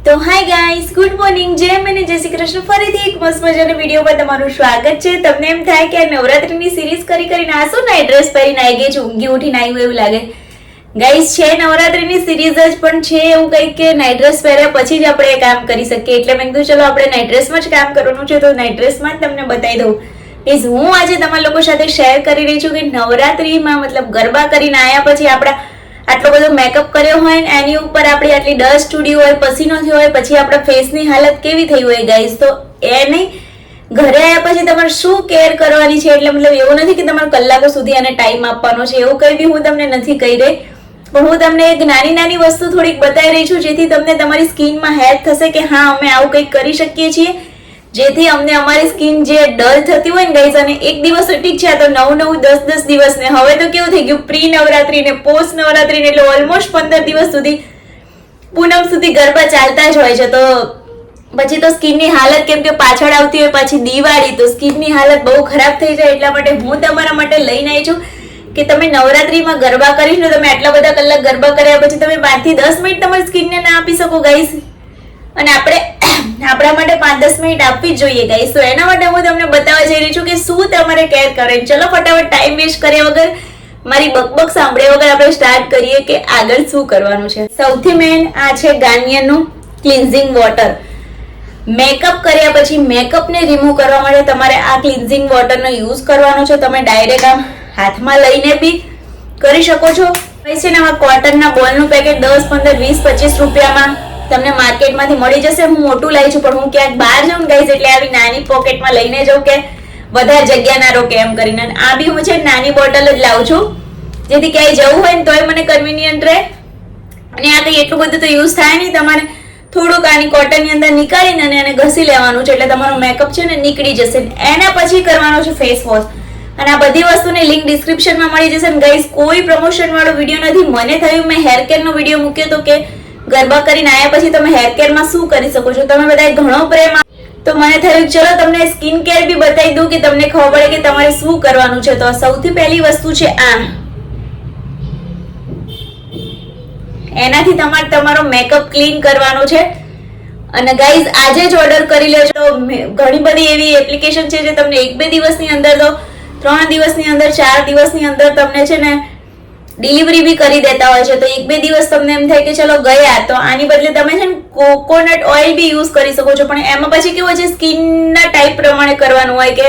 તો hi guys, good morning, જય મને જય શ્રી કૃષ્ણ. ફરીથી એક મસ્ત મજાનો વિડીયો પર તમારું સ્વાગત છે. તમને એમ થાય કે નવરાત્રીની સિરીઝ કરીને આ શું નાઈટ ડ્રેસ પહેરીને આવી ગઈ છું, ઊંઘી ઉઠીને આવ્યું એવું લાગે. ગાઈસ, છે નવરાત્રીની સિરીઝ જ, પણ છે એવું કંઈક કે નાઈટ ડ્રેસ પહેર્યા પછી જ આપણે એ કામ કરી શકીએ. એટલે મેં કીધું ચલો આપણે નાઈટ ડ્રેસમાં જ કામ કરવાનું છે, તો નાઈટ ડ્રેસમાં જ તમને બતાવી દઉં. પ્લીઝ, હું આજે તમારા લોકો સાથે શેર કરી રહી છું કે નવરાત્રીમાં મતલબ ગરબા કરીને આવ્યા પછી આપણા આટલો બધો મેકઅપ કર્યો હોય ને એની ઉપર આપણી આટલી ડસ્ટ ઉડી હોય, પસીનો થયો હોય, પછી આપણા ફેસની હાલત કેવી થઈ હોય ગાઈઝ. તો એ નહીં, ઘરે આવ્યા પછી તમારે શું કેર કરવાની છે. એટલે મતલબ એવું નથી કે તમારે કલાકો સુધી આને ટાઈમ આપવાનો છે, એવું કંઈ બી હું તમને નથી કહી રહી. પણ હું તમને એક નાની નાની વસ્તુ થોડીક બતાવી રહી છું, જેથી તમને તમારી સ્કિનમાં હેલ્પ થશે કે હા અમે આવું કંઈક કરી શકીએ છીએ, જેથી અમને અમારી સ્કિન જે ડલ થતી હોય ને ગાઈઝ, અને એક દિવસ ઠીક છે, તો 9 10 દિવસ ને હવે તો કેવું થઈ ગયું, પ્રી નવરાત્રી ને પોસ્ટ નવરાત્રી ને, એટલે ઓલમોસ્ટ 15 દિવસ સુધી પૂનમ સુધી ગરબા ચાલતા જ હોય છે. તો પછી તો સ્કિનની હાલત, કેમ કે પાછળ આવતી હોય પાછી દિવાળી, તો સ્કિનની હાલત બહુ ખરાબ થઈ જાય. એટલા માટે હું તમારા માટે લઈને આવી છું કે તમે નવરાત્રીમાં ગરબા કરીશ ને, તમે આટલા બધા કલાક ગરબા કર્યા પછી તમે 5 થી 10 મિનિટ તમારી સ્કિનને ના આપી શકો ગાઈઝ. અને આપણા માટે 5-10 મિનિટ આપવી જ જોઈએ ગાઈસ. તો એના માટે હું તમને બતાવવા જઈ રહી છું કે શું તમારે કેર કરે. ચલો ફટાફટ ટાઈમ વેસ્ટ કર્યા વગર, મારી બકબક સાંભળ્યા વગર આપણે સ્ટાર્ટ કરીએ કે આગળ શું કરવાનું છે. સૌથી મેઇન આ છે ગાર્નિયરનું ક્લિન્ઝિંગ વોટર. મેકઅપ કર્યા પછી મેકઅપને રિમૂવ કરવા માટે તમારે આ ક્લિન્ઝિંગ વોટરનો યુઝ કરવાનો છે. તમે ડાયરેક્ટ આમ હાથમાં લઈને બી કરી શકો છો. છે ને આમાં કોટનના બોલનું પેકેટ 10 15 20 25 રૂપિયામાં તમને માર્કેટમાંથી મળી જશે. હું મોટું લાવી છું, પણ હું ક્યાંક બહાર જાઉં ગાઈઝ એટલે આવી નાની પોકેટમાં લઈને જાઉં કે વધારે જગ્યા ના રોકે એમ કરીને. આ બી હું છે નાની બોટલ જ લાવું છું, જેથી ક્યાંય જવું હોય ને તોય મને કન્વીનિયન્ટ રહે. અને આ કંઈ એટલું બધું તો યુઝ થાય નહીં, તમારે થોડુંક આની કોટનની અંદર નીકાળીને અને એને ઘસી લેવાનું છે, એટલે તમારો મેકઅપ છે ને નીકળી જશે. એના પછી કરવાનો છે ફેસ વોશ. અને આ બધી વસ્તુની લિંક ડિસ્ક્રિપ્શનમાં મળી જશે. ને ગાઈઝ, કોઈ પ્રમોશન વાળો વિડીયો નથી. મને થયું મેં હેર કેરનો વિડીયો મૂક્યો તો કે ગરબા કરીને આવ્યા પછી તમે હેર કેરમાં શું કરી શકો છો. તમે બધા ઘણો પ્રેમ, તો મને થયું ચલો તમને સ્કિન કેર બી બતાવી દઉં કે તમને ખબર પડે કે તમારે શું કરવાનું છે. તો સૌથી પહેલી વસ્તુ છે આ. એનાથી તમારો મેકઅપ ક્લીન કરવાનો છે. અને ગાઈઝ, આજે જ ઓર્ડર કરી લેજો. ઘણી બધી એવી એપ્લિકેશન છે જે તમને 1-2 દિવસની અંદર, તો 3 દિવસની અંદર, 4 દિવસની અંદર તમને છે ને ડિલિવરી બી કરી દેતા હોય છે. તો 1-2 દિવસ તમને એમ થાય કે ચલો ગયા, તો આની બદલે તમે છે ને કોકોનટ ઓઇલ બી યુઝ કરી શકો છો. પણ એમાં પછી કેવું છે, સ્કિનના ટાઈપ પ્રમાણે કરવાનું હોય કે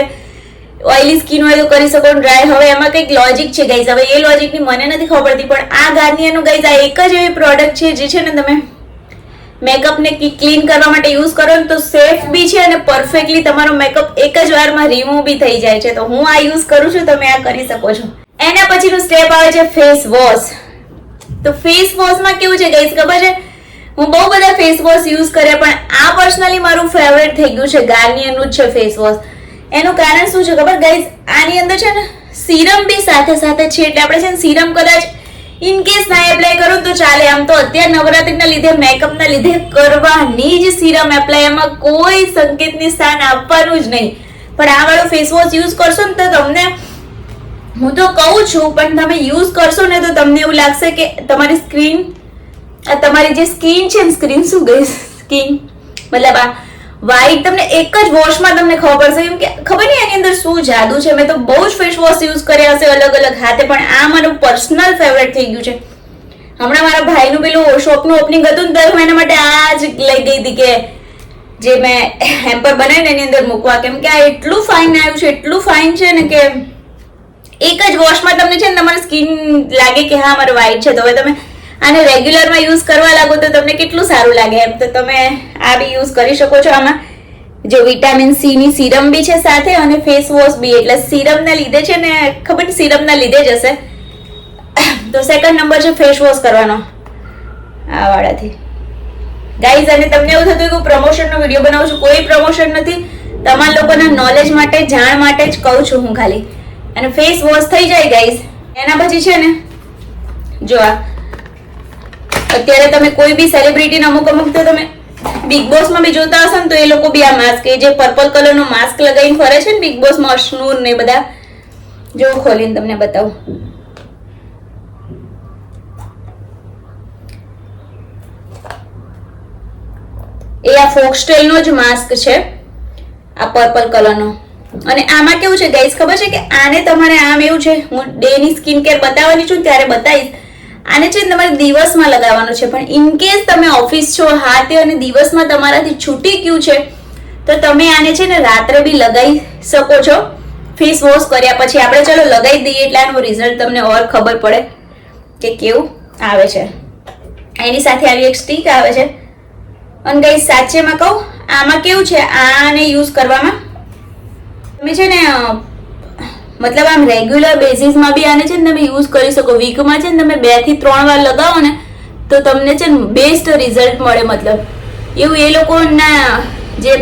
ઓઇલી સ્કિન હોય તો કરી શકો, ડ્રાય. હવે એમાં કંઈક લોજિક છે ગાઈઝ, હવે એ લોજિકની મને નથી ખબર પડતી. પણ આ ગાર્નિયરનું ગાઈઝ આ એક જ એવી પ્રોડક્ટ છે જે છે ને તમે મેકઅપને ક્લીન કરવા માટે યુઝ કરો ને તો સેફ બી છે અને પરફેક્ટલી તમારો મેકઅપ એક જ વારમાં રિમૂવ બી થઈ જાય છે. તો હું આ યુઝ કરું છું, તમે આ કરી શકો છો. એના પછીનું સ્ટેપ આવે છે ફેસ વોશ. તો ફેસ વોશમાં કેવું છે ગાઈઝ ખબર છે, હું બહુ બધા ફેસ વોશ યુઝ કર્યા, પણ આ પર્સનલી મારું ફેવરેટ થઈ ગયું છે ગાર્નિયરનું જ છે ફેસ વોશ. એનું કારણ શું છે ખબર ગાઈઝ, આની અંદર છે ને સીરમ બી સાથે સાથે છે. એટલે આપણે છે ને સીરમ કદાચ ઇન કેસ ના એપ્લાય કરું તો ચાલે. આમ તો અત્યારે નવરાત્રીના લીધે, મેકઅપના લીધે કરવાની જ સીરમ એપ્લાય, એમાં કોઈ સંકેતની સ્થાન આપવાનું જ નહીં. પણ આ વાળો ફેસ વોશ યુઝ કરશો ને તો તમને, હું તો કહું છું, પણ તમે યુઝ કરશો ને તો તમને એવું લાગશે કે તમારી તમારી જે સ્કિન છે ને, સ્કિન શું ગઈ, સ્કિન મતલબ આ વ્હાઈટ, તમને એક જ વોશમાં તમને ખબર પડશે. કેમ કે ખબર નહીં એની અંદર શું જાદુ છે. મેં તો બહુ જ ફેસ વોશ યુઝ કર્યા હશે અલગ અલગ હાથે, પણ આ મારું પર્સનલ ફેવરેટ થઈ ગયું છે. હમણાં મારા ભાઈનું પેલું શોપનું ઓપનિંગ હતું ને, તો હું એના માટે આ જ લઈ ગઈ હતી કે જે મેં હેમ્પર બનાવીને એની અંદર મૂકવા. કેમ કે આ એટલું ફાઇન આવ્યું છે, એટલું ફાઇન છે ને કે એક જ વોશમાં તમને છે ને તમારી સ્કિન લાગે કે હા મારું વ્હાઈટ છે. તો હવે તમે આને રેગ્યુલરમાં યુઝ કરવા લાગો તો તમને કેટલું સારું લાગે એમ. તો તમે આ બી યુઝ કરી શકો છો. આમાં જો વિટામિન સી ની સીરમ બી છે સાથે, અને ફેસ વોશ બી. એટલે સીરમના લીધે છે ને, ખબર નહીં સીરમના લીધે જ હશે. તો સેકન્ડ નંબર છે ફેસ વોશ કરવાનો આ વાળાથી ગાઈઝ. અને તમને એવું થતું કે હું પ્રમોશનનો વિડીયો બનાવું છું, કોઈ પ્રમોશન નથી. તમારા લોકોના નોલેજ માટે, જાણ માટે જ કહું છું હું ખાલી. અને ફેસ વોશ થઈ જાય ગાઈઝ. એના પછી છે ને જો આ અત્યારે તમે કોઈ બી સેલિબ્રિટી અમુક તો તમે બિગ બોસમાં બી જોતા હશો ને, તો એ લોકો બી આ માસ્ક, જે પર્પલ કલરનો માસ્ક લગાવીને ફરે છે ને બિગ બોસમાં, અશ્નુર ને બધા, જો ખોલીને તમને બતાવું. એ આ ફોક્સટેલનો જ માસ્ક છે, આ પર્પલ કલરનો. અને આમાં કેવું છે ગાઈસ ખબર છે કે આને તમારે આમ એવું છે, હું ડેની સ્કિન કેર બતાવવાની છું ત્યારે બતાવીશ. આને છે તમારે દિવસમાં લગાવવાનું છે, પણ ઇન કેસ તમે ઓફિસ છો હાથે અને દિવસમાં તમારાથી છૂટી ગયું છે તો તમે આને છે ને રાત્રે બી લગાવી શકો છો ફેસ વોશ કર્યા પછી. આપણે ચલો લગાવી દઈએ એટલે આનું રિઝલ્ટ તમને ઓર ખબર પડે કે કેવું આવે છે. એની સાથે આવી એક સ્ટીક આવે છે. અને ગાઈસ સાચેમાં કહું આમાં કેવું છે, આને યુઝ કરવામાં તમે છે ને મતલબ આમ રેગ્યુલર બેઝિસમાં બી આને છે ને તમે યુઝ કરી શકો. વીકમાં છે ને તમે 2 થી 3 વાર લગાવો ને તો તમને છે ને બેસ્ટ રિઝલ્ટ મળે. મતલબ એવું એ લોકોના જે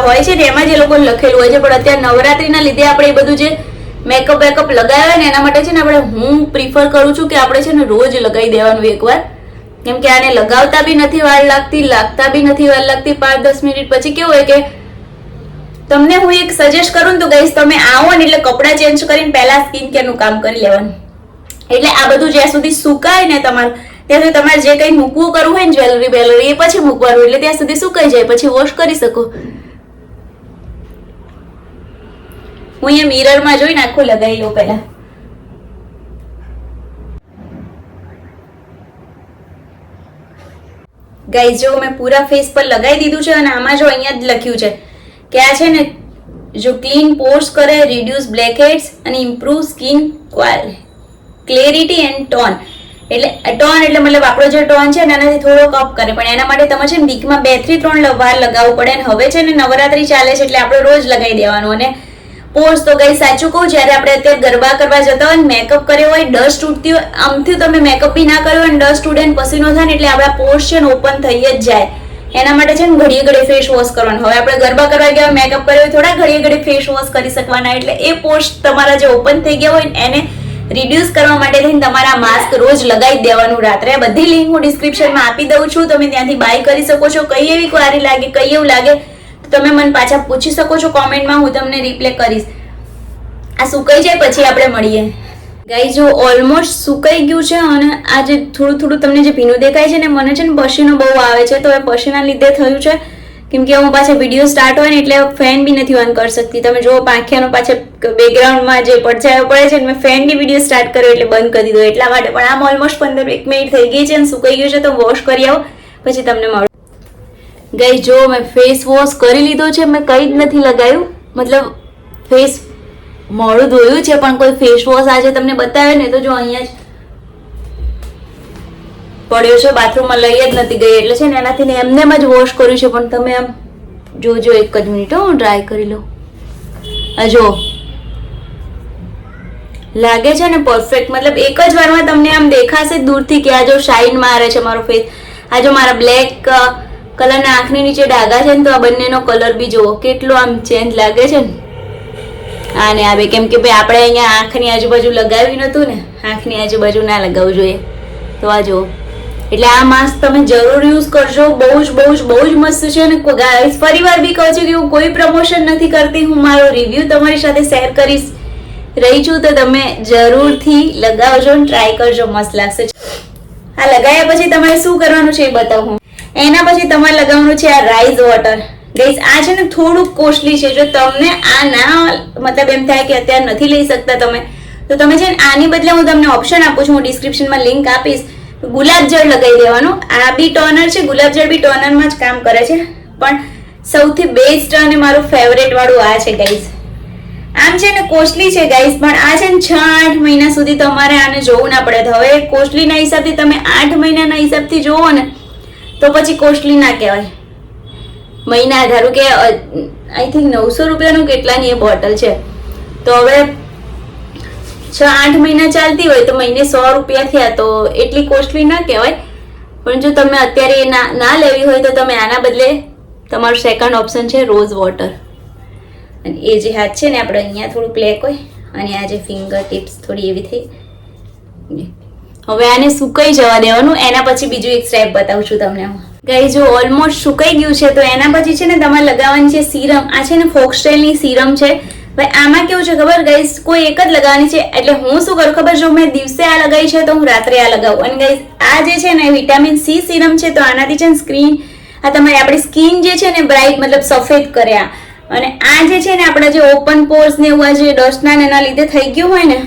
હોય છે ને એમાં જ એ લોકોને લખેલું હોય છે. પણ અત્યારે નવરાત્રીના લીધે આપણે એ બધું જે મેકઅપ લગાવ્યા ને એના માટે છે ને હું પ્રિફર કરું છું કે આપણે છે ને રોજ લગાવી દેવાનું એકવાર. કેમ કે આને લગાવતા બી નથી વાર લાગતી, લાગતા બી નથી વાર લાગતી. 5-10 મિનિટ પછી કેવું હોય કે તમને હું એક સજેસ્ટ કરું તો ગાઈસ તમે આવો ને એટલે કપડાં ચેન્જ કરીને પહેલા સ્કિન કેરનું કામ કરી લેવાનું. એટલે આ બધું જ્યાં સુધી સુકાય ને તમારું ત્યાં સુધી તમારે જે કંઈ મૂકવું કરવું હોય ને જ્વેલરી બેલરી એ પછી મૂકવાનું, એટલે ત્યાં સુધી સુકાઈ જાય પછી વોશ કરી શકો. હું અહીંયા મિરરમાં જોઈને આખું લગાવી લઉં પહેલા. ગાઈસ જો મેં પૂરા ફેસ પર લગાવી દીધું છે અને આમાં જો અહીંયા જ લખ્યું છે કે આ છે ને જો ક્લીન પોર્સ કરે, રિડ્યુસ બ્લેકહેડ્સ અને improve skin clarity and tone. એટલે ટોન એટલે મતલબ આપણો જે ટોન છે ને એનાથી થોડો કપ કરે, પણ એના માટે તમે છે ને વીકમાં 2 થી 3 વાર લગાવવું પડે. અને હવે છે ને નવરાત્રી ચાલે છે એટલે આપણે રોજ લગાવી દેવાનું. અને પોર્સ તો ગાઈસ સાચું કહું, જ્યારે આપણે અત્યારે ગરબા કરવા જતા હોય ને મેકઅપ કર્યો હોય, ડસ્ટ ઉડતી હોય, આમથી તમે મેકઅપ બી ના કર્યો હોય ડસ્ટ ઉડે ને પસીનો થાય ને એટલે આપણા પોર્સ છે ને ઓપન થઈ જ જાય. એના માટે છે ને ઘડીએ ઘડીએ ફેસ વોશ કરવાનું. હવે આપણે ગરબા કરવા ગયા મેકઅપ કર્યો થોડા ઘડીએ ઘડીએ ફેસ વોશ કરી શકવાના. એટલે એ પોર્સ તમારા જે ઓપન થઈ ગયા હોય એને રિડ્યુસ કરવા માટે થઈને તમારા માસ્ક રોજ લગાવી દેવાનું રાત્રે. બધી લિંક હું ડિસ્ક્રિપ્શનમાં આપી દઉં છું, તમે ત્યાંથી બાય કરી શકો છો. કઈ એવી ક્વારી લાગે, કઈ એવું લાગે તો તમે મને પાછા પૂછી શકો છો કોમેન્ટમાં, હું તમને રિપ્લે કરીશ. આ સુકાઈ જાય પછી આપણે મળીએ. ગાઈસ જો ઓલમોસ્ટ સુકાઈ ગયું છે અને આ જે થોડું તમને જે ભીનું દેખાય છે ને મને છે ને પસીનો બહુ આવે છે. તો એ પસીના લીધે થયું છે, કેમ કે હું પાછા વિડીયો સ્ટાર્ટ હોય ને એટલે ફેન બી નથી ઓન કરી શકતી. તમે જો પાંખિયાનો પાછળ બેકગ્રાઉન્ડમાં જે પડછાયો પડે છે મેં ફેનની વિડીયો સ્ટાર્ટ કર્યો એટલે બંધ કરી દીધો એટલા માટે. પણ આમ ઓલમોસ્ટ 15 મિનિટ થઈ ગઈ છે અને સુકાઈ ગયું છે તો વોશ કરી આવો પછી તમને મળું. ગાઈસ જો મેં ફેસ વોશ કરી લીધો છે, મેં કંઈ જ નથી લગાવ્યું. મતલબ ફેસ મોડું ધોયું છે પણ કોઈ ફેસ વોશ આજે તમને બતાવે ને તો જો અહીંયા જ પડ્યો છે, બાથરૂમમાં લઈ જ નથી ગઈ એટલે છે ને એનાથી ને એમને જ વોશ કર્યું છે. પણ તમે આમ જોજો એક જ મિનિટ હું ટ્રાય કરી લઉં. આ જો લાગે છે ને પરફેક્ટ. મતલબ એક જ વારમાં તમને આમ દેખાશે દૂરથી કે આ જો શાઇન મારે છે મારો ફેસ. આ જો મારા બ્લેક કલરના આંખની નીચે ડાઘા છે ને તો આ બંનેનો કલર બી જુઓ કેટલો આમ ચેન્જ લાગે છે ને આ ને આ બે. કેમ કે ભાઈ આપણે અહીંયા આંખની આજુબાજુ લગાવ્યું નતું ને, આંખની આજુબાજુ ના લગાવવું જોઈએ. તો આ જો એટલે આ માસ્ક તમે જરૂર યુઝ કરજો. બહુ જ મસ્ત છે. અને ગાઈસ ફરીવાર બી કહું છું કે હું કોઈ પ્રમોશન નથી કરતી, હું મારો રિવ્યુ તમારી સાથે શેર કરીશ રહી છું તો તમે જરૂરથી લગાવજો અને ટ્રાય કરજો, મસ્ત લાગશે. આ લગાવ્યા પછી તમારે શું કરવાનું છે એ બતાવું. એના પછી તમારે લગાવવાનું છે આ રાઈઝ વોટર. ગાઈસ આ છે ને થોડુંક કોસ્ટલી છે. જો તમને આ ના મતલબ એમ થાય કે અત્યારે નથી લઈ શકતા તમે તો તમે છે ને આની બદલે હું તમને ઓપ્શન આપું છું, હું ડિસ્ક્રિપ્શનમાં લિંક આપીશ. ગુલાબજળ લગાવી દેવાનું. આ બી ટોનર છે, ગુલાબજળ બી ટોનરમાં જ કામ કરે છે. પણ સૌથી બેસ્ટ અને મારું ફેવરેટ વાળું આ છે ગાઈસ. આમ છે ને કોસ્ટલી છે ગાઈસ, પણ આ છે ને 6-8 મહિના સુધી તમારે આને જોવું ના પડે. હવે કોસ્ટલીના હિસાબથી તમે 8 મહિનાના હિસાબથી જોવો ને તો પછી કોસ્ટલી ના કહેવાય. મહિના ધારો કે આઈ થિંક 900 રૂપિયાનું કેટલાની એ બોટલ છે. તો હવે 6-8 મહિના ચાલતી હોય તો મહિને 100 રૂપિયા થયા તો એટલી કોસ્ટલી ના કહેવાય. પણ જો તમે અત્યારે એ ના લેવી હોય તો તમે આના બદલે તમારું સેકન્ડ ઓપ્શન છે રોઝ વોટર. અને એ જે હાથ છે ને આપણે અહીંયા થોડું બ્લેક હોય અને આ જે ફિંગર ટિપ્સ થોડી એવી થઈ. હવે આને સુકાઈ જવા દેવાનું. એના પછી બીજું એક સ્ટેપ બતાવું છું તમને. ગાઈસ જો ઓલમોસ્ટ સુકાઈ ગયું છે તો એના પછી છે ને તમારે લગાવવાની છે સીરમ. આ છે ને ફોક્સટેલની સીરમ છે. ભાઈ આમાં કેવું છે ખબર ગાઈસ, કોઈ એક જ લગાવવાની છે. એટલે હું શું કરું ખબર, જો મેં દિવસે આ લગાવી છે તો હું રાત્રે આ લગાવું. અને ગાઈસ આ જે છે ને વિટામિન સી સીરમ છે તો આનાથી છે ને આ તમારી આપણી સ્કિન જે છે ને બ્રાઇટ મતલબ સફેદ કર્યા. અને આ જે છે ને આપણા જે ઓપન પોર્સ ને એવું જે ડસ્ટના એના લીધે થઈ ગયું હોય ને,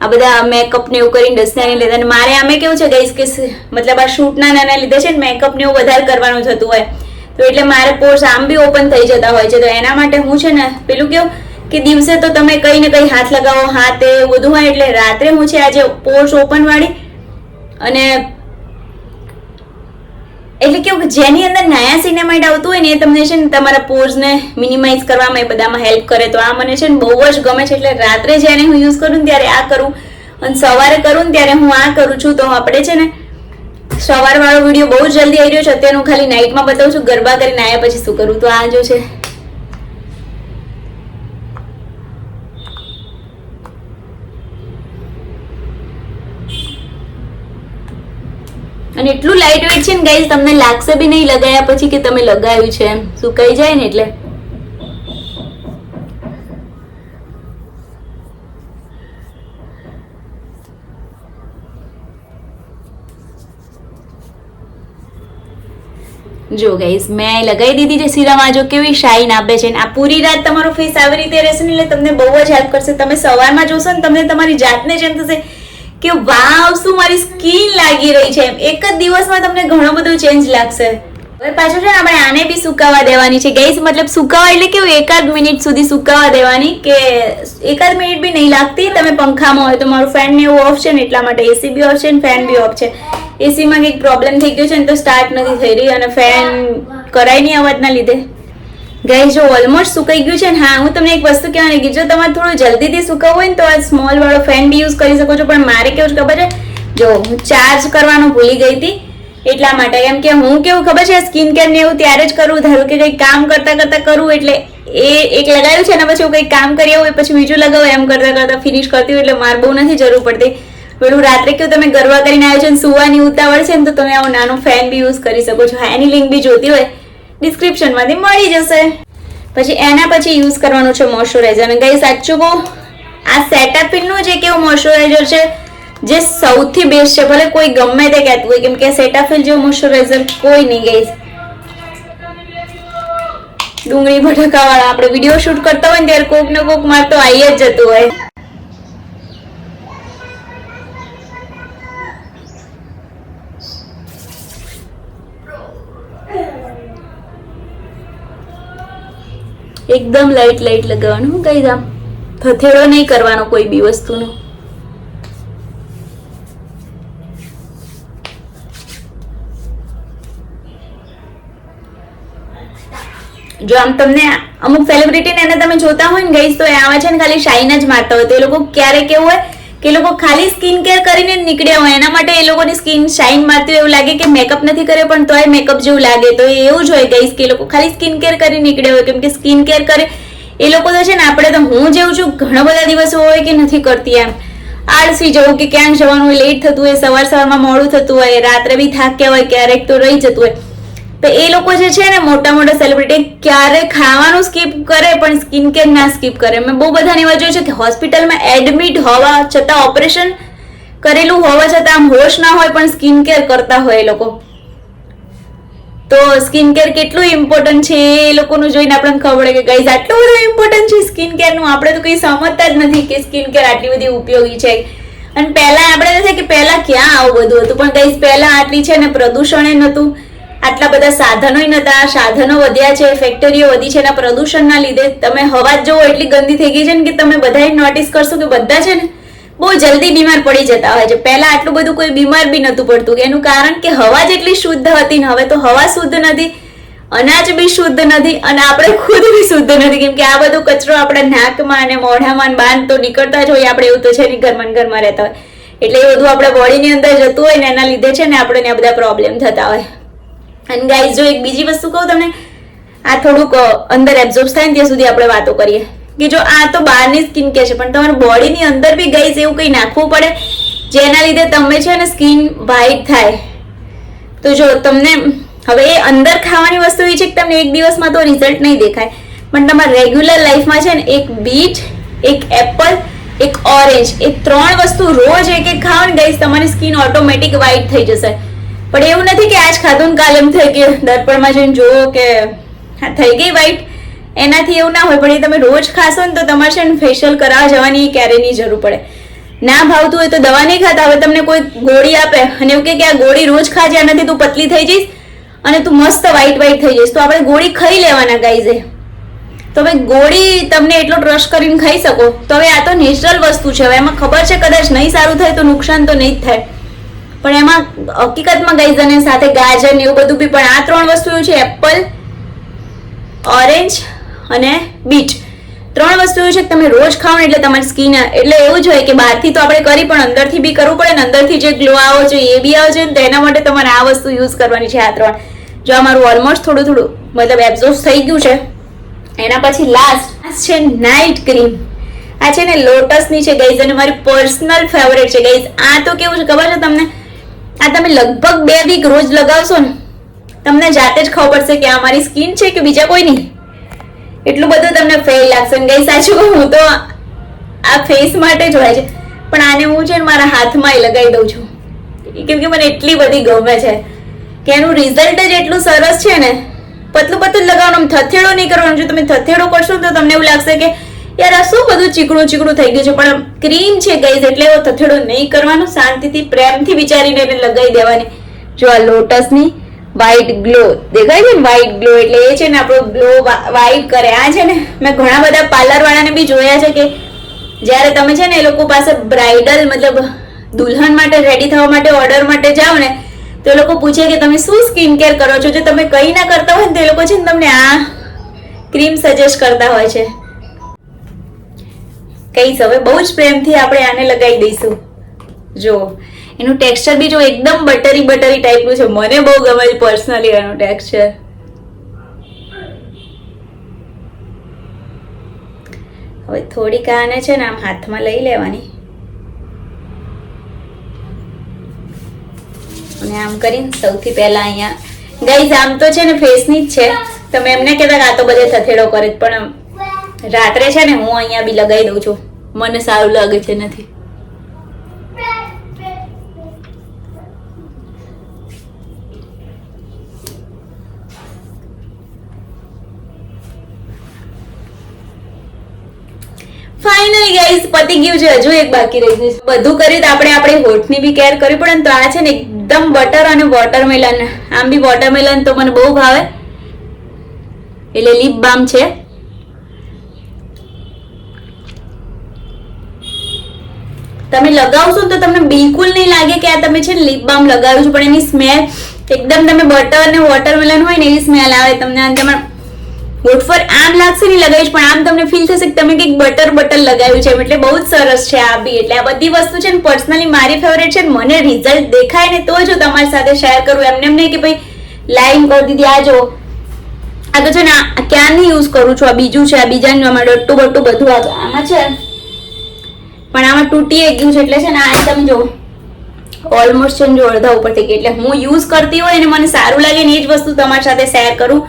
આ બધા મેકઅપ ને એવું કરીને ડસ્ટના લીધે. અને મારે આમે કેવું છે ગાઈસ કે મતલબ આ શૂટના એના લીધે છે ને મેકઅપ ને એવું વધારે કરવાનું થતું હોય, તો એટલે મારે પોર્સ આમ બી ઓપન થઈ જતા હોય છે. તો એના માટે હું છે ને પેલું કેવું કે દિવસે તો તમે કઈ ને કઈ હાથ લગાવો, હાથ એ બધું હોય, એટલે રાત્રે હું છે આજે પોર્સ ઓપન વાળી અને એટલે કેવું કે જેની અંદર નયા સિનેમાઇડ આવતું હોય ને એ તમને છે ને તમારા પોર્સને મિનિમાઇઝ કરવામાં એ બધામાં હેલ્પ કરે. તો આ મને છે ને બહુ જ ગમે છે. એટલે રાત્રે જ્યારે હું યુઝ કરું ને ત્યારે આ કરું અને સવારે કરું ને ત્યારે હું આ કરું છું. તો આપણે છે ને સવારવાળો વિડીયો બહુ જલ્દી આવી રહ્યો છે. અત્યારે હું ખાલી નાઇટમાં બતાવું છું ગરબા કરીને આવ્યા પછી શું કરું. તો આ જો છે અને એટલું લાઇટ વેટ છે ને ગાઈઝ, તમને લાગશે બી નહીં લગાયા પછી કે તમે લગાવ્યું છે, એમ સુકાઈ જાય ને એટલે. જો ગાઈઝ મેં લગાવી દીધી છે સીરમ. આ જો કેવી શાઇન આપે છે. આ પૂરી રાત તમારો ફેસ આવી રીતે રહેશે ને એટલે તમને બહુ જ હેલ્પ કરશે. તમે સવારમાં જોશો ને તમને તમારી જાતને જ એમ થશે કે વાવ શું મારી સ્કિન લાગી રહી છે. એક જ દિવસમાં તમને ઘણો બધો ચેન્જ લાગશે. હવે પાછું છે ને આપણે આને બી સુકાવા દેવાની છે ગાઈસ. મતલબ સુકાવા એટલે કેવું એકાદ મિનિટ સુધી સુકાવા દેવાની, કે એકાદ મિનિટ બી નહીં લાગતી. તમે પંખામાં હોય તો મારું ફેન ને એવું ઓફ છે ને એટલા માટે, એસી બી ઓફ છે ને ફેન બી ઓફ છે. એસીમાં કંઈક પ્રોબ્લેમ થઈ ગયો છે ને તો સ્ટાર્ટ નથી થઈ રહી અને ફેન કરાય નહીં અવાજના લીધે. ગાઈસ જો ઓલમોસ્ટ સુકાઈ ગયું છે ને. હા હું તમને એક વસ્તુ કહેવાની કે જો તમારે થોડું જલ્દીથી સુકાવવું હોય ને તો આ સ્મોલ વાળો ફેન બી યુઝ કરી શકો છો. પણ મારે કેવું છે ખબર છે, જો હું ચાર્જ કરવાનું ભૂલી ગઈ હતી એટલા માટે. કેમ કે હું કેવું ખબર છે સ્કિન કેર ને એવું ત્યારે જ કરું, ધારો કે કંઈક કામ કરતા કરું એટલે એ એક લગાવ્યું છે ને પછી હું કંઈક કામ કરી આવું પછી બીજું લગાવું, એમ કરતા ફિનિશ કરતી હોય. એટલે મારે બહુ નથી જરૂર પડતી. પેલું રાત્રે કેવું તમે ગરબા કરીને આવ્યો છે ને સુવાની ઉતાવળ છે ને તો તમે આવો નાનો ફેન બી યુઝ કરી શકો છો. હા એની લિંક બી જોતી હોય ડિસ્ક્રિપ્શનમાંથી મળી જશે. પછી એના પછી યુઝ કરવાનું છે મોઇશ્ચરાઇઝર. અને ગાઈસ સાચું કહું આ સેટાફિલનું જે કેવું મોઇશ્ચરાઇઝર છે જે સૌથી બેસ્ટ છે. ભલે કોઈ ગમે તે કહેતું હોય, કેમ કે સેટાફિલ જેવું મોઇશ્ચરાઇઝર કોઈ નહીં ગાઈસ. ડુંગળી ભટકાવાળા આપણે વિડીયો શૂટ કરતા હોય ને ત્યારે કોક ને કોક માર તો આવી જ જતું હોય. એકદમ લાઈટ લગાવવાનું કઈ આમ થથેડો નહીં કરવાનો કોઈ બી વસ્તુનો. જો આમ તમને અમુક સેલિબ્રિટી ને એને તમે જોતા હોય ને ગાઈસ તો એ આવા છે ને ખાલી શાઇન જ મારતા હોય. તો એ લોકો ક્યારે કેવું હોય કે એ લોકો ખાલી સ્કિન કેર કરીને જ નીકળ્યા હોય, એના માટે એ લોકોની સ્કિન શાઇન મારતી હોય એવું લાગે કે મેકઅપ નથી કર્યો પણ તોય મેકઅપ જેવું લાગે. તો એવું જ હોય ગાઈસ કે એ લોકો ખાલી સ્કિન કેર કરીને નીકળ્યા હોય. કેમ કે સ્કિન કેર કરે એ લોકો તો છે ને, આપણે તો હું જેવું છું ઘણા બધા દિવસો હોય કે નથી કરતી, એમ આળસી જવું કે ક્યાંક જવાનું હોય, લેટ થતું હોય, સવારમાં મોડું થતું હોય, રાત્રે બી થાક્યા હોય, ક્યારેક તો રહી જતું હોય. તો એ લોકો જે છે ને મોટા સેલિબ્રિટી ક્યારે ખાવાનું સ્કીપ કરે પણ સ્કિન કેર ના સ્કીપ કરે. મેં બહુ બધાને એવા જોયું છે કે હોસ્પિટલમાં એડમિટ હોવા છતાં, ઓપરેશન કરેલું હોવા છતાં આમ હોશ ના હોય પણ સ્કિન કેર કરતા હોય એ લોકો. તો સ્કિન કેર કેટલું ઇમ્પોર્ટન્ટ છે એ લોકોનું જોઈને આપણને ખબર પડે કે ગાઈઝ આટલું બધું ઇમ્પોર્ટન્ટ છે સ્કિન કેરનું. આપણે તો કંઈ સમજતા જ નથી કે સ્કિન કેર આટલી બધી ઉપયોગી છે. અને પહેલા આપણે છે કે પહેલા ક્યાં આવું બધું હતું, પણ ગાઈઝ પહેલા આટલી છે ને પ્રદૂષણ નહોતું, આટલા બધા સાધનો નતા. સાધનો વધ્યા છે, ફેક્ટરીઓ વધી છે, એના પ્રદૂષણના લીધે તમે હવા જ જોવો એટલી ગંદી થઈ ગઈ છે ને કે તમે બધાએ નોટિસ કરશો કે બધા છે ને બહુ જલ્દી બીમાર પડી જતા હોય છે. પહેલા આટલું બધું કોઈ બીમાર બી નતું પડતું. એનું કારણ કે હવા જેટલી શુદ્ધ હતી ને હવે તો હવા શુદ્ધ નથી, અનાજ બી શુદ્ધ નથી અને આપણે ખુદ બી શુદ્ધ નથી. કેમ કે આ બધો કચરો આપણા નાકમાં અને મોઢામાં બાંધ તો નીકળતા જ હોય. આપણે એવું તો છે નહીં ઘરમાં રહેતા હોય એટલે એ બધું આપણા બોડીની અંદર જતું હોય ને એના લીધે છે ને આપણને આ બધા પ્રોબ્લેમ થતા હોય. અને ગાઈઝ જો એક બીજી વસ્તુ કહું તમને, આ થોડુંક અંદર એબ્ઝોર્બ થાય ને ત્યાં સુધી આપણે વાતો કરીએ કે જો આ તો બહારની સ્કિન કેર છે પણ તમારી બોડીની અંદર બી ગાઈઝ એવું કંઈ નાખવું પડે જેના લીધે તમે છે ને સ્કિન વ્હાઇટ થાય. તો જો તમને હવે એ અંદર ખાવાની વસ્તુ એ છે કે તમને એક દિવસમાં તો રિઝલ્ટ નહીં દેખાય, પણ તમારા રેગ્યુલર લાઈફમાં છે ને એક બીટ, એક એપલ, એક ઓરેન્જ, એ 3 વસ્તુ રોજ એક ખાઓ ને ગાઈઝ તમારી સ્કિન ઓટોમેટિક વ્હાઇટ થઈ જશે. પણ એવું નથી કે આજ ખાધું ને કાલે એમ થઈ કે દર્પણમાં જઈને જોવો કે હા થઈ ગઈ વ્હાઈટ, એનાથી એવું ના હોય. પણ એ તમે રોજ ખાશો ને તો તમારે છે ને ફેશિયલ કરાવવા જવાની ક્યારેય નહીં જરૂર પડે. ના ભાવતું હોય તો દવા નહીં ખાતા. હવે તમને કોઈ ગોળી આપે અને એવું કે આ ગોળી રોજ ખાજે, આનાથી તું પતલી થઈ જઈશ અને તું મસ્ત વ્હાઈટ થઈ જઈશ, તો આપણે ગોળી ખાઈ લેવાના ગાઈઝે. તો હવે ગોળી તમને એટલો ટ્રસ્ટ કરીને ખાઈ શકો તો હવે આ તો નેચરલ વસ્તુ છે. હવે એમાં ખબર છે કદાચ નહીં સારું થાય તો નુકસાન તો નહીં જ થાય, પણ એમાં હકીકતમાં ગાઈઝ અને સાથે ગાજર ને એવું બધું બી. પણ આ 3 વસ્તુ એવું છે, એપલ, ઓરેન્જ અને બીટ, 3 વસ્તુ એવું છે કે તમે રોજ ખાઓ ને એટલે તમારી સ્કિન એટલે એવું જ હોય કે બહારથી તો આપણે કરી પણ અંદરથી બી કરવું પડે ને, અંદરથી જે ગ્લો આવો જોઈએ એ બી આવે છે ને, તો એના માટે તમારે આ વસ્તુ યુઝ કરવાની છે. આ 3 જો અમારું ઓલમોસ્ટ થોડું મતલબ એબ્ઝોર્બ થઈ ગયું છે. એના પછી લાસ્ટ છે નાઇટ ક્રીમ. આ છે ને લોટસની છે ગાઈઝ અને મારી પર્સનલ ફેવરેટ છે ગાઈઝ. આ તો કેવું છે ખબર છે તમને, આ તમે લગભગ 2 વીક રોજ લગાવશો ને તમને જાતે જ ખબર પડશે કે આ મારી સ્કિન છે કે બીજા કોઈ નહીં. એટલું બધું તમને ફેલ લાગશે ગાઈઝ. સાચું હું તો આ ફેસ માટે જ હોય છે, પણ આને હું છે ને મારા હાથમાં લગાવી દઉં છું કેમ કે મને એટલી બધી ગમે છે કે એનું રિઝલ્ટ જ એટલું સરસ છે ને. પતલું લગાવવાનું, થથેડો નહીં કરવાનું. જો તમે થથેડો કરશો તો તમને એવું લાગશે કે યાર આ શું બધું ચીકણું થઈ ગયું છે, પણ ક્રીમ છે ગાઈઝ એટલે એવો થથેડો નહીં કરવાનો, શાંતિથી પ્રેમથી વિચારીને એને લગાવી દેવાની. જો આ લોટસની વ્હાઈટ ગ્લો દેખાય છે ને, વ્હાઈટ ગ્લો એટલે એ છે ને આપણો ગ્લો વ્હાઈટ કરે. આ છે ને મેં ઘણા બધા પાર્લર વાળાને બી જોયા છે કે જ્યારે તમે છે ને એ લોકો પાસે બ્રાઇડલ મતલબ દુલ્હન માટે રેડી થવા માટે ઓર્ડર માટે જાઓ ને તો એ લોકો પૂછે કે તમે શું સ્કિન કેર કરો છો. જો તમે કંઈ ના કરતા હોય ને તો એ લોકો છે ને તમને આ ક્રીમ સજેસ્ટ કરતા હોય છે. કહીશ હવે બહુ જ પ્રેમથી આપણે આને લગાવી દઈશું. જો એનું ટેક્સચર બી જો એકદમ બટરી ટાઈપનું છે. મને બહુ ગમે છે પર્સનલી એનું ટેક્સચર. હવે થોડીક આને છે ને આમ હાથમાં લઈ લેવાની અને આમ કરીને સૌથી પહેલા અહીંયા ગાઈઝ આમ તો છે ને ફેસની જ છે, તમે એમને કહેતા આ તો બધે થથેડો કરે, પણ રાત્રે છે ને હું અહીંયા બી લગાવી દઉં છું, મને સારું લાગે છે નથી. ફાઇનલી ગાઈઝ પતી ગયું છે. હજુ એક બાકી રહી ગયું છે. બધું કર્યું તો આપણે આપણી હોઠની બી કેર કરવી પડે ને, તો આ છે ને એકદમ બટર અને વોટરમેલન. આમ બી વોટરમેલન તો મને બહુ ભાવે એટલે લિપ બામ છે. તમે લગાવશો તો તમને બિલકુલ નહીં લાગે કે આ તમે છે ને લિપ બામ લગાવ્યું છે, પણ એની સ્મેલ એકદમ તમે બટર અને વોટરમેલન હોય ને એવી સ્મેલ આવે તમને. તમારે હોઠ પર આમ લાગશે નહીં લગાવીશ, પણ આમ તમને ફીલ થશે કે તમે કંઈક બટર લગાવ્યું છે, એટલે બહુ જ સરસ છે આ બી. એટલે આ બધી વસ્તુ છે ને પર્સનલી મારી ફેવરેટ છે. મને રિઝલ્ટ દેખાય ને તો જ હું તમારી સાથે શેર કરું, એમ નહીં કે ભાઈ લાઈન કરી દીધી. આ જો આ તો છે ને ક્યાંની યુઝ કરું છું. આ બીજું છે, આ બીજાનું આમાં ડટ્ટું બધું આમાં છે, પણ આમાં તૂટી ગયું છે. એટલે છે ને આ તમે જો ઓલમોસ્ટ છે ને જો અડધા ઉપર થઈ ગઈ. એટલે હું યુઝ કરતી હોય અને મને સારું લાગે ને એ જ વસ્તુ તમારી સાથે શેર કરું.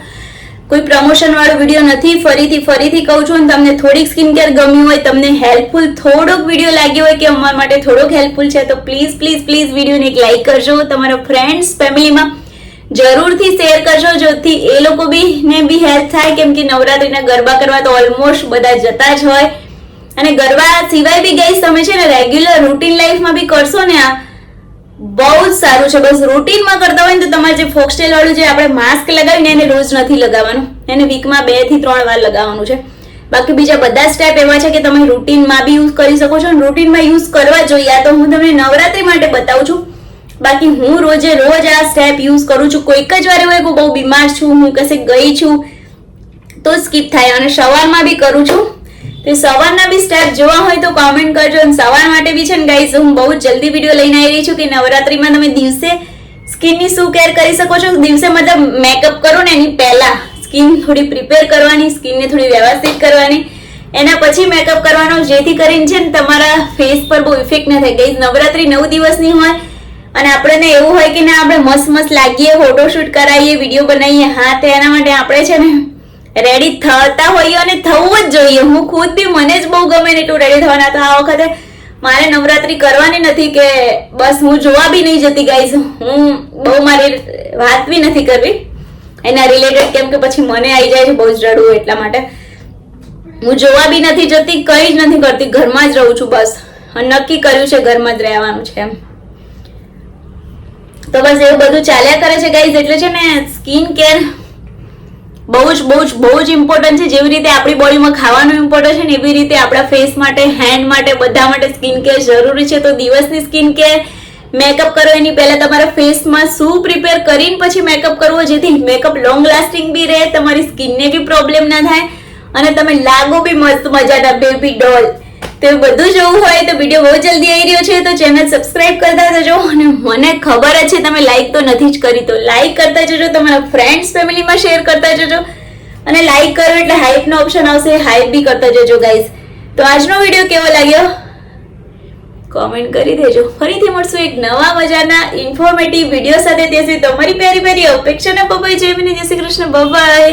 કોઈ પ્રમોશન વાળો વિડીયો નથી. ફરીથી કહું છું, તમને થોડીક સ્કિન કેર ગમ્યું હોય, તમને હેલ્પફુલ થોડોક વિડીયો લાગ્યો હોય કે અમારા માટે થોડોક હેલ્પફુલ છે તો પ્લીઝ વિડીયોને એક લાઈક કરજો. તમારા ફ્રેન્ડ્સ ફેમિલીમાં જરૂરથી શેર કરજો, જેથી એ લોકો ને બી હેલ્પ થાય. કેમ કે નવરાત્રીના ગરબા કરવા તો ઓલમોસ્ટ બધા જતા જ હોય, અને ગરબા સિવાય બી ગાઈસ તમે છે ને રેગ્યુલર રૂટીન લાઈફમાં બી કરશો ને આ બહુ જ સારું છે. બસ રૂટીનમાં કરતા હોય ને તો તમારે જે ફોક્સટેલ વાળું જે આપણે માસ્ક લગાવીને એને રોજ નથી લગાવવાનું, એને વીકમાં 2 થી 3 વાર લગાવવાનું છે. બાકી બીજા બધા સ્ટેપ એવા છે કે તમે રૂટીનમાં બી યુઝ કરી શકો છો, અને રૂટીનમાં યુઝ કરવા જોઈએ. આ તો હું તમને નવરાત્રી માટે બતાવું છું, બાકી હું રોજ આ સ્ટેપ યુઝ કરું છું. કોઈક જ વાર હોય કે બહુ બીમાર છું, હું કશે ગઈ છું તો સ્કીપ થાય, અને સવારમાં બી કરું છું. તો સવારના બી સ્ટેપ જોવા હોય તો કોમેન્ટ કરજો. અને સવાર માટે બી છે ને ગાઈઝ હું બહુ જલ્દી વિડીયો લઈને આવી રહી છું કે નવરાત્રીમાં તમે દિવસે સ્કિનની શું કેર કરી શકો છો. દિવસે મતલબ મેકઅપ કરો ને એની પહેલા સ્કિન થોડી પ્રિપેર કરવાની, સ્કિનને થોડી વ્યવસ્થિત કરવાની, એના પછી મેકઅપ કરવાનો, જેથી કરીને છે ને તમારા ફેસ પર બહુ ઇફેક્ટ ન થાય. ગાઈઝ નવરાત્રી 9 દિવસની હોય અને આપણને એવું હોય કે ના આપણે મસ્ત લાગીએ, ફોટોશૂટ કરાવીએ, વિડીયો બનાવીએ. હા, તો એના માટે આપણે છે ને રેડી થતા હોઈએ અને થવું જ જોઈએ. હું ખુદ બી મને જ બહુ ગમે ને એટલું રેડી થવાના. તો આ વખતે મારે નવરાત્રી કરવાની નથી કે બસ હું જોવા બી નહીં જતી ગાઈઝ. હું બહુ મારી વાત બી નથી કરવી એના રિલેટેડ, કેમ કે પછી મને આવી જાય છે બહુ જ રડવું. એટલા માટે હું જોવા બી નથી જતી, કંઈ જ નથી કરતી, ઘરમાં જ રહું છું બસ. નક્કી કર્યું છે ઘરમાં જ રહેવાનું છે એમ. તો બસ એવું બધું ચાલ્યા કરે છે ગાઈઝ. એટલે છે ને સ્કિન કેર બહુ જ ઇમ્પોર્ટન્ટ છે. જેવી રીતે આપણી બોડીમાં ખાવાનું ઇમ્પોર્ટન્ટ છે ને એવી રીતે આપણા ફેસ માટે, હેન્ડ માટે, બધા માટે સ્કિન કેર જરૂરી છે. તો દિવસની સ્કિન કેર, મેકઅપ કરો એની પહેલા તમારા ફેસમાં શું પ્રિપેર કરીને પછી મેકઅપ કરવો, જેથી મેકઅપ લોંગ લાસ્ટિંગ બી રહે, તમારી સ્કિનને બી પ્રોબ્લેમ ના થાય અને તમે લાગો બી મસ્ત મજાના બેબી ડોલ. તો એ બધું જોવું હોય તો વિડીયો બહુ જલ્દી આવી રહ્યો છે, તો ચેનલ સબસ્ક્રાઇબ કરતા જજો. અને મને ખબર જ છે તમે લાઈક તો નથી જ કરી, તો લાઈક કરતા જજો, તમારા ફ્રેન્ડ્સ ફેમિલીમાં શેર કરતા જજો. અને લાઈક કરો એટલે હાઈપ નો ઓપ્શન આવશે, હાઈપ બી કરતા જજો ગાઈઝ. તો આજનો વિડીયો કેવો લાગ્યો કોમેન્ટ કરી દેજો. ફરીથી મળશું એક નવા મજાના ઇન્ફોર્મેટિવ વિડીયો સાથે. ત્યાં સુધી તમારી પ્યારી અપેક્ષાના બબાઈ જય શ્રી કૃષ્ણ, બાય.